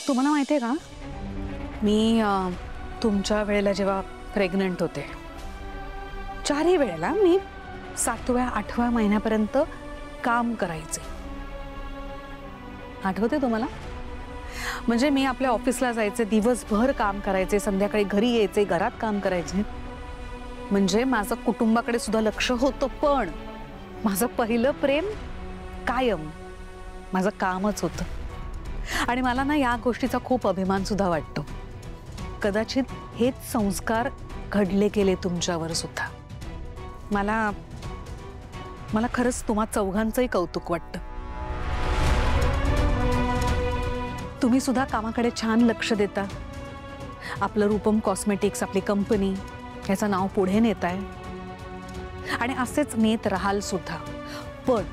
तुम्हाला माहिती आहे का, मी तुमच्या वेळेला जेव्हा प्रेग्नंट होते, चारही वेळेला मी 7व्या 8व्या महिन्यापर्यंत काम करायचे. आठवते तुम्हाला? म्हणजे मी आपल्या ऑफिसला जायचे, दिवसभर काम करायचे, संध्याकाळी घरी यायचे, घरात काम करायचे. म्हणजे माझं कुटुंबाकडे सुद्धा लक्ष होतं, पण माझं पहिलं प्रेम कायम माझं कामच होतं. आणि मला ना या गोष्टीचा खूप अभिमान सुद्धा वाटतो. कदाचित हेच संस्कार घडले गेले तुमच्यावर सुद्धा. मला खरंच तुम्हा चौघांचंही कौतुक वाटतं. तुम्ही सुद्धा कामाकडे छान लक्ष देता. आपलं रूपम कॉस्मेटिक्स, आपली कंपनी याचं नाव पुढे नेताय आणि असेच नेत राहाल सुद्धा. पण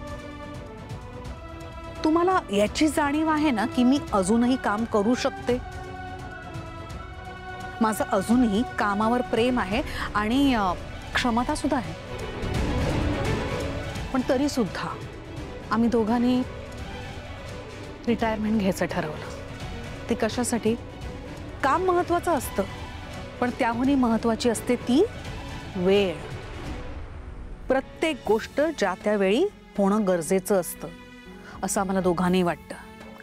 तुम्हाला याची जाणीव आहे ना की मी अजूनही काम करू शकते. माझं अजूनही कामावर प्रेम आहे आणि क्षमता सुद्धा आहे. पण तरी सुद्धा आम्ही दोघांनी रिटायरमेंट घ्यायचं ठरवलं. ते कशासाठी? काम महत्त्वाचं असतं, पण त्याहूनही महत्त्वाची असते ती वेळ. प्रत्येक गोष्ट ज्या त्या वेळी होणं गरजेचं असतं असं आम्हाला दोघांनी वाटतं.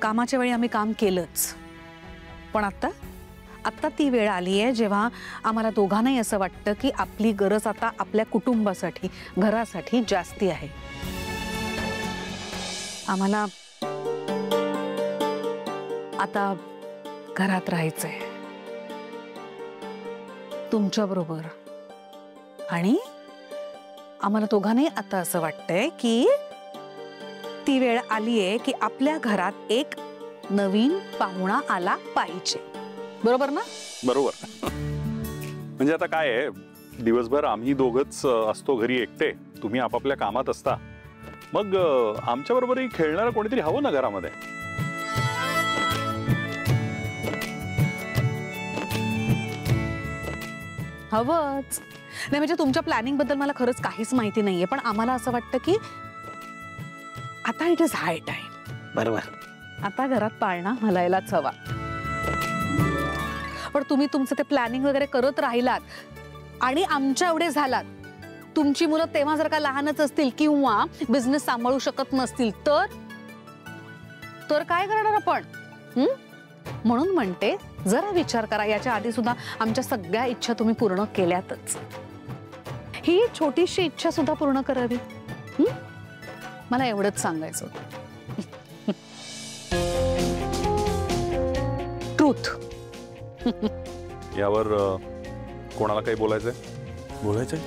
कामाच्या वेळी आम्ही काम केलंच, पण आता ती वेळ आली आहे जेव्हा आम्हाला दोघांनाही असं वाटतं की आपली गरज आता आपल्या कुटुंबासाठी, घरासाठी जास्ती आहे. आम्हाला आता घरात राहायचंय तुमच्याबरोबर. आणि आम्हाला दोघांनाही आता असं वाटतंय की ती वेळ आली आहे की आपल्या घरात एक नवीन पाहुणा आला पाहिजे. बरोबर ना? बरोबर. म्हणजे आता काय आहे, दिवसभर आम्ही दोघंच असतो घरी एकटे, तुम्ही आपापल्या कामात असता. मग आमच्या बरोबरही खेळणारं कोणीतरी हवं ना घरामध्ये. हवंच नाही. म्हणजे तुमच्या प्लॅनिंग बद्दल मला खरंच काहीच माहिती नाहीये, पण आम्हाला असं वाटतं की आता इट इज हाय टाइम. बरोबर. आता घरात पाळणा हलायलाच हवा. पण तुम्ही तुमचं ते प्लॅनिंग वगैरे करत राहिलात आणि आमच्या एवढे झालात, तुमची मुलं तेव्हा जर का लहानच असतील किंवा बिझनेस सांभाळू शकत नसतील तर काय करणार आपण? म्हणून म्हणते जरा विचार करा. याच्या आधी सुद्धा आमच्या सगळ्या इच्छा तुम्ही पूर्ण केल्यातच. ही छोटीशी इच्छा सुद्धा पूर्ण करावी. मला एवढंच सांगायचं होतं. ट्रूथ. यावर कोणाला काही बोलायचंय? बोलायचंय?